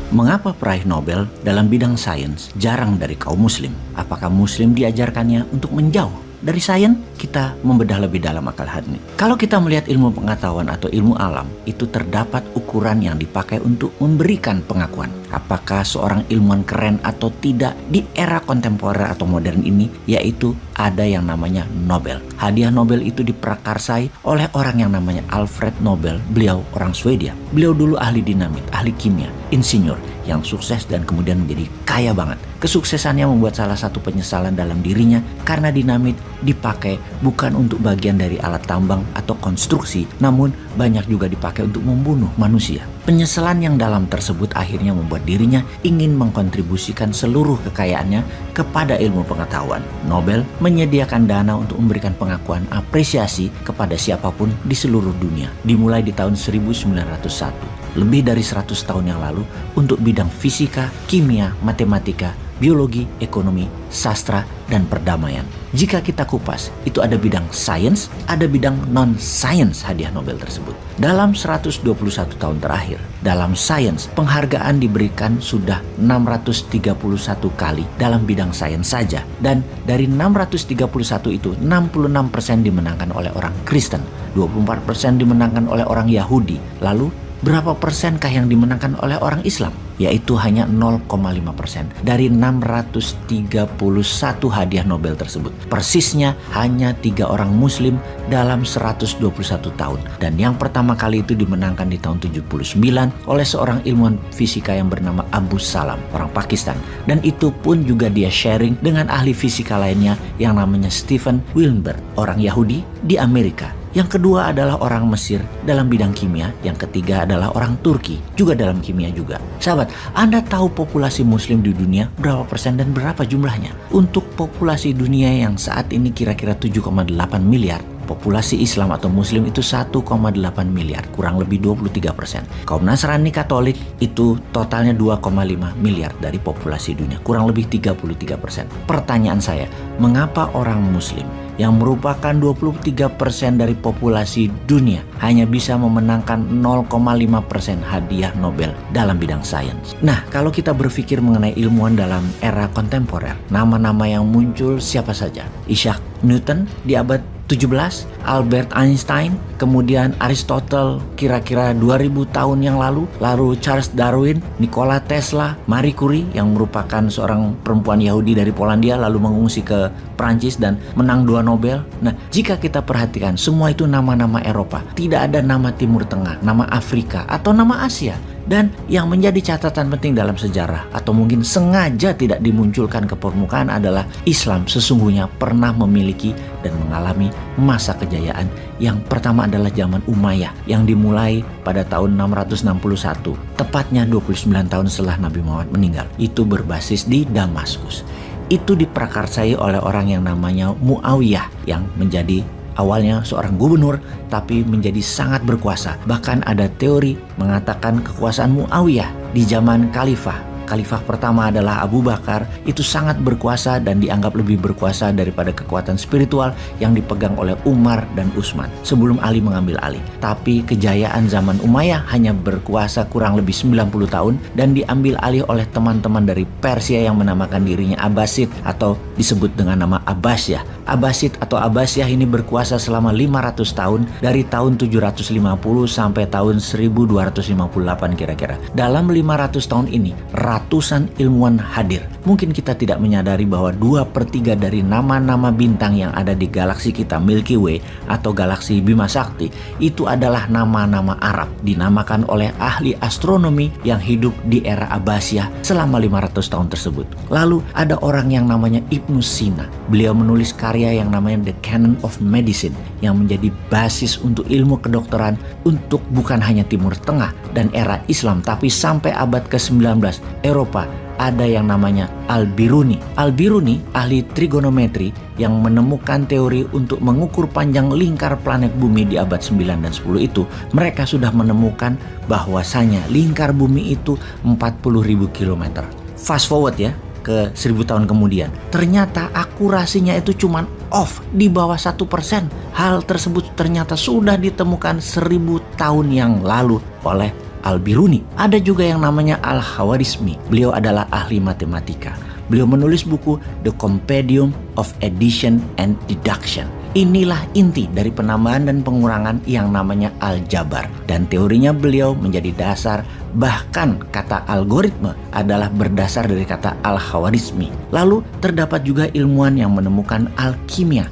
Mengapa peraih Nobel dalam bidang sains jarang dari kaum muslim? Apakah muslim diajarkannya untuk menjauh dari sains? Kita membedah lebih dalam akal ini. Kalau kita melihat ilmu pengetahuan atau ilmu alam, itu terdapat ukuran yang dipakai untuk memberikan pengakuan. Apakah seorang ilmuwan keren atau tidak di era kontemporer atau modern ini, yaitu ada yang namanya Nobel. Hadiah Nobel itu diprakarsai oleh orang yang namanya Alfred Nobel. Beliau orang Swedia. Beliau dulu ahli dinamit, ahli kimia, insinyur yang sukses dan kemudian menjadi kaya banget. Kesuksesannya membuat salah satu penyesalan dalam dirinya karena dinamit dipakai bukan untuk bagian dari alat tambang atau konstruksi, namun banyak juga dipakai untuk membunuh manusia. Penyesalan yang dalam tersebut akhirnya membuat dirinya ingin mengkontribusikan seluruh kekayaannya kepada ilmu pengetahuan. Nobel menyediakan dana untuk memberikan pengakuan apresiasi kepada siapapun di seluruh dunia, dimulai di tahun 1901. Lebih dari 100 tahun yang lalu untuk bidang fisika, kimia, matematika, biologi, ekonomi, sastra, dan perdamaian. Jika kita kupas, itu ada bidang sains, ada bidang non-sains hadiah Nobel tersebut. Dalam 121 tahun terakhir, dalam sains, penghargaan diberikan sudah 631 kali dalam bidang sains saja. Dan dari 631 itu, 66% dimenangkan oleh orang Kristen, 24% dimenangkan oleh orang Yahudi. Lalu, berapa persenkah yang dimenangkan oleh orang Islam? Yaitu hanya 0,5% dari 631 hadiah Nobel tersebut. Persisnya hanya 3 orang muslim dalam 121 tahun. Dan yang pertama kali itu dimenangkan di tahun 79 oleh seorang ilmuwan fisika yang bernama Abu Salam, orang Pakistan. Dan itu pun juga dia sharing dengan ahli fisika lainnya yang namanya Stephen Wilbert, orang Yahudi di Amerika. Yang kedua adalah orang Mesir dalam bidang kimia. Yang ketiga adalah orang Turki juga dalam kimia juga. Sahabat, Anda tahu populasi muslim di dunia berapa persen dan berapa jumlahnya? Untuk populasi dunia yang saat ini kira-kira 7,8 miliar, populasi Islam atau Muslim itu 1,8 miliar, kurang lebih 23%. Kaum Nasrani Katolik itu totalnya 2,5 miliar dari populasi dunia, kurang lebih 33%. Pertanyaan saya, mengapa orang Muslim yang merupakan 23% dari populasi dunia hanya bisa memenangkan 0,5% hadiah Nobel dalam bidang sains? Nah, kalau kita berpikir mengenai ilmuwan dalam era kontemporer, nama-nama yang muncul siapa saja? Isaac Newton di abad 17, Albert Einstein, kemudian Aristotle kira-kira 2000 tahun yang lalu Charles Darwin, Nikola Tesla, Marie Curie yang merupakan seorang perempuan Yahudi dari Polandia lalu mengungsi ke Prancis dan menang 2 Nobel. Nah, jika kita perhatikan semua itu nama-nama Eropa, tidak ada nama Timur Tengah, nama Afrika atau nama Asia. Dan yang menjadi catatan penting dalam sejarah atau mungkin sengaja tidak dimunculkan ke permukaan adalah Islam sesungguhnya pernah memiliki dan mengalami masa kejayaan. Yang pertama adalah zaman Umayyah yang dimulai pada tahun 661, tepatnya 29 tahun setelah Nabi Muhammad meninggal. Itu berbasis di Damaskus. Itu diprakarsai oleh orang yang namanya Muawiyah yang menjadi awalnya seorang gubernur tapi menjadi sangat berkuasa. Bahkan ada teori mengatakan kekuasaan Muawiyah di zaman Khalifah pertama adalah Abu Bakar itu sangat berkuasa dan dianggap lebih berkuasa daripada kekuatan spiritual yang dipegang oleh Umar dan Utsman sebelum Ali mengambil alih. Tapi kejayaan zaman Umayyah hanya berkuasa kurang lebih 90 tahun dan diambil alih oleh teman-teman dari Persia yang menamakan dirinya Abbasid atau disebut dengan nama Abbasiyah. Abbasid atau Abbasiyah ini berkuasa selama 500 tahun dari tahun 750 sampai tahun 1258 kira-kira. Dalam 500 tahun ini ratusan ilmuwan hadir. Mungkin kita tidak menyadari bahwa 2/3 dari nama-nama bintang yang ada di galaksi kita Milky Way atau galaksi Bima Sakti itu adalah nama-nama Arab dinamakan oleh ahli astronomi yang hidup di era Abbasiyah selama 500 tahun tersebut. Lalu ada orang yang namanya Ibnu Sina. Beliau menulis karya yang namanya The Canon of Medicine yang menjadi basis untuk ilmu kedokteran untuk bukan hanya Timur Tengah dan era Islam tapi sampai abad ke-19 Eropa. Ada yang namanya Al-Biruni. Al-Biruni ahli trigonometri yang menemukan teori untuk mengukur panjang lingkar planet bumi di abad 9 dan 10 itu. Mereka sudah menemukan bahwasanya lingkar bumi itu 40.000 km. Fast forward ya ke 1000 tahun kemudian, ternyata akurasinya itu cuman off di bawah 1%. Hal tersebut ternyata sudah ditemukan 1000 tahun yang lalu oleh Al-Biruni. Ada juga yang namanya Al-Khawarizmi. Beliau adalah ahli matematika. Beliau menulis buku The Compendium of Addition and Deduction. Inilah inti dari penambahan dan pengurangan yang namanya aljabar. Dan teorinya beliau menjadi dasar, bahkan kata algoritma adalah berdasar dari kata al-Khawarizmi. Lalu terdapat juga ilmuwan yang menemukan alkimia,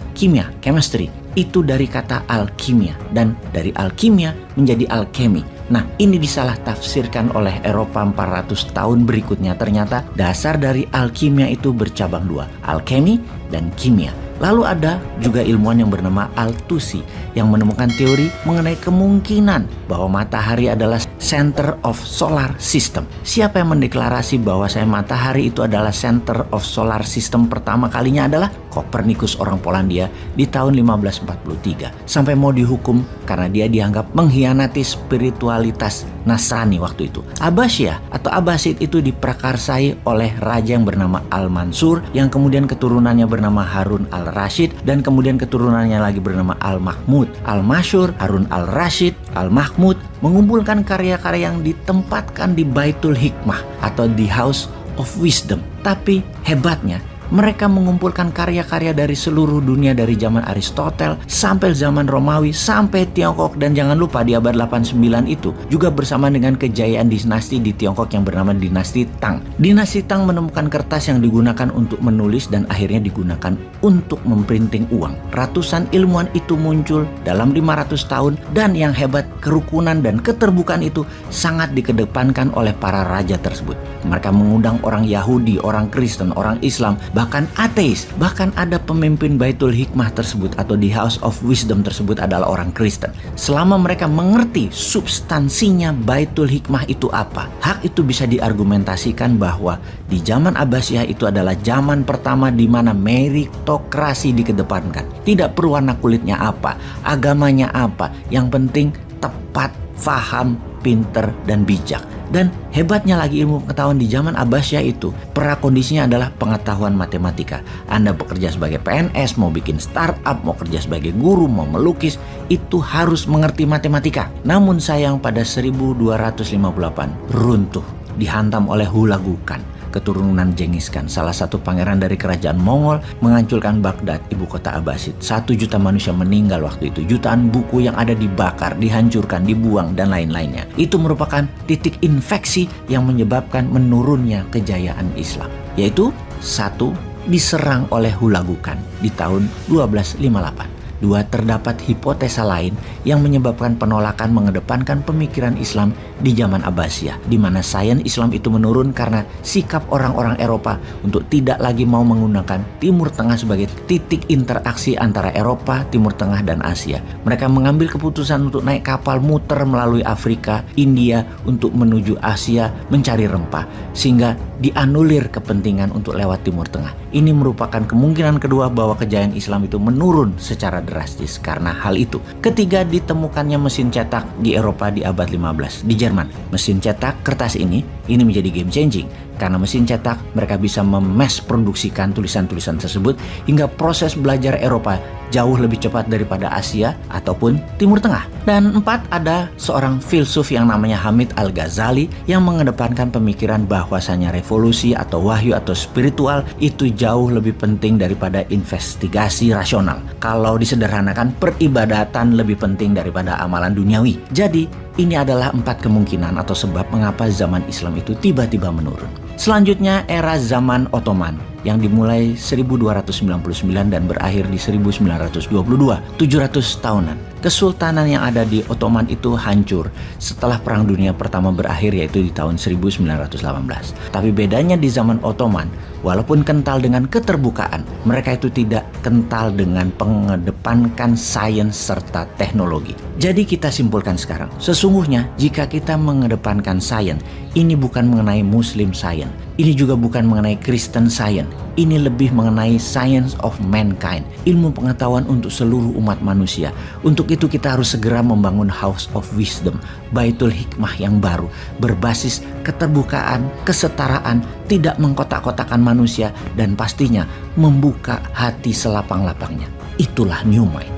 chemistry. Itu dari kata alkimia, dan dari alkimia menjadi alkemi. Nah, ini disalah tafsirkan oleh Eropa 400 tahun berikutnya. Ternyata dasar dari alkimia itu bercabang dua, alkemi dan kimia. Lalu ada juga ilmuwan yang bernama Al-Tusi yang menemukan teori mengenai kemungkinan bahwa matahari adalah center of solar system. Siapa yang mendeklarasi bahwa matahari itu adalah center of solar system pertama kalinya adalah Kopernikus, orang Polandia, di tahun 1543. Sampai mau dihukum karena dia dianggap mengkhianati spiritualitas Nasrani waktu itu. Abbasiyah atau Abbasid itu diprakarsai oleh raja yang bernama Al-Mansur, yang kemudian keturunannya bernama Harun Al-Rashid, dan kemudian keturunannya lagi bernama Al-Mahmud. Al-Masyur, Harun Al-Rashid, Al-Mahmud mengumpulkan karya-karya yang ditempatkan di Baitul Hikmah atau di House of Wisdom. Tapi hebatnya, mereka mengumpulkan karya-karya dari seluruh dunia, dari zaman Aristoteles sampai zaman Romawi sampai Tiongkok, dan jangan lupa di abad 89 itu juga bersama dengan kejayaan dinasti di Tiongkok yang bernama dinasti Tang. Dinasti Tang menemukan kertas yang digunakan untuk menulis dan akhirnya digunakan untuk memprinting uang. Ratusan ilmuwan itu muncul dalam 500 tahun, dan yang hebat, kerukunan dan keterbukaan itu sangat dikedepankan oleh para raja tersebut. Mereka mengundang orang Yahudi, orang Kristen, orang Islam, bahkan ateis. Bahkan ada pemimpin Baitul Hikmah tersebut atau di House of Wisdom tersebut adalah orang Kristen. Selama mereka mengerti substansinya Baitul Hikmah itu apa, hak itu bisa diargumentasikan bahwa di zaman Abbasiyah itu adalah zaman pertama di mana meritokrasi dikedepankan. Tidak perlu warna kulitnya apa, agamanya apa, yang penting tepat, faham, pinter, dan bijak. Dan hebatnya lagi ilmu pengetahuan di zaman Abbasiyah itu, prakondisinya adalah pengetahuan matematika. Anda bekerja sebagai PNS, mau bikin startup, mau kerja sebagai guru, mau melukis, itu harus mengerti matematika. Namun sayang pada 1258 runtuh, dihantam oleh Hulagukan, keturunan Genghis Khan, salah satu pangeran dari kerajaan Mongol, menghancurkan Baghdad, ibu kota Abbasid. 1 juta manusia meninggal waktu itu. Jutaan buku yang ada dibakar, dihancurkan, dibuang, dan lain-lainnya. Itu merupakan titik infeksi yang menyebabkan menurunnya kejayaan Islam. Yaitu, 1, diserang oleh Hulagukan di tahun 1258. 2, terdapat hipotesa lain yang menyebabkan penolakan mengedepankan pemikiran Islam di zaman Abbasiyah, di mana sains Islam itu menurun karena sikap orang-orang Eropa untuk tidak lagi mau menggunakan Timur Tengah sebagai titik interaksi antara Eropa, Timur Tengah, dan Asia. Mereka mengambil keputusan untuk naik kapal muter melalui Afrika, India untuk menuju Asia mencari rempah, sehingga dianulir kepentingan untuk lewat Timur Tengah. Ini merupakan kemungkinan kedua bahwa kejayaan Islam itu menurun secara drastis karena hal itu. Ketiga, ditemukannya mesin cetak di Eropa di abad 15 di Jerman. Mesin cetak kertas ini menjadi game changing. Karena mesin cetak, mereka bisa memes produksikan tulisan-tulisan tersebut hingga proses belajar Eropa jauh lebih cepat daripada Asia ataupun Timur Tengah. Dan 4, ada seorang filsuf yang namanya Hamid Al-Ghazali yang mengedepankan pemikiran bahwasanya revolusi atau wahyu atau spiritual itu jauh lebih penting daripada investigasi rasional. Kalau disederhanakan, peribadatan lebih penting daripada amalan duniawi. Jadi, ini adalah 4 kemungkinan atau sebab mengapa zaman Islam itu tiba-tiba menurun. Selanjutnya, era zaman Ottoman yang dimulai 1299 dan berakhir di 1922, 700 tahunan. Kesultanan yang ada di Ottoman itu hancur setelah Perang Dunia Pertama berakhir, yaitu di tahun 1918. Tapi bedanya di zaman Ottoman, walaupun kental dengan keterbukaan, mereka itu tidak kental dengan mengedepankan sains serta teknologi. Jadi kita simpulkan sekarang, sesungguhnya jika kita mengedepankan sains, ini bukan mengenai Muslim Science, ini juga bukan mengenai Kristen Science, ini lebih mengenai science of mankind, ilmu pengetahuan untuk seluruh umat manusia. Untuk itu kita harus segera membangun House of Wisdom, Baitul Hikmah yang baru, berbasis keterbukaan, kesetaraan, tidak mengkotak-kotakan manusia, dan pastinya membuka hati selapang-lapangnya. Itulah New Mind.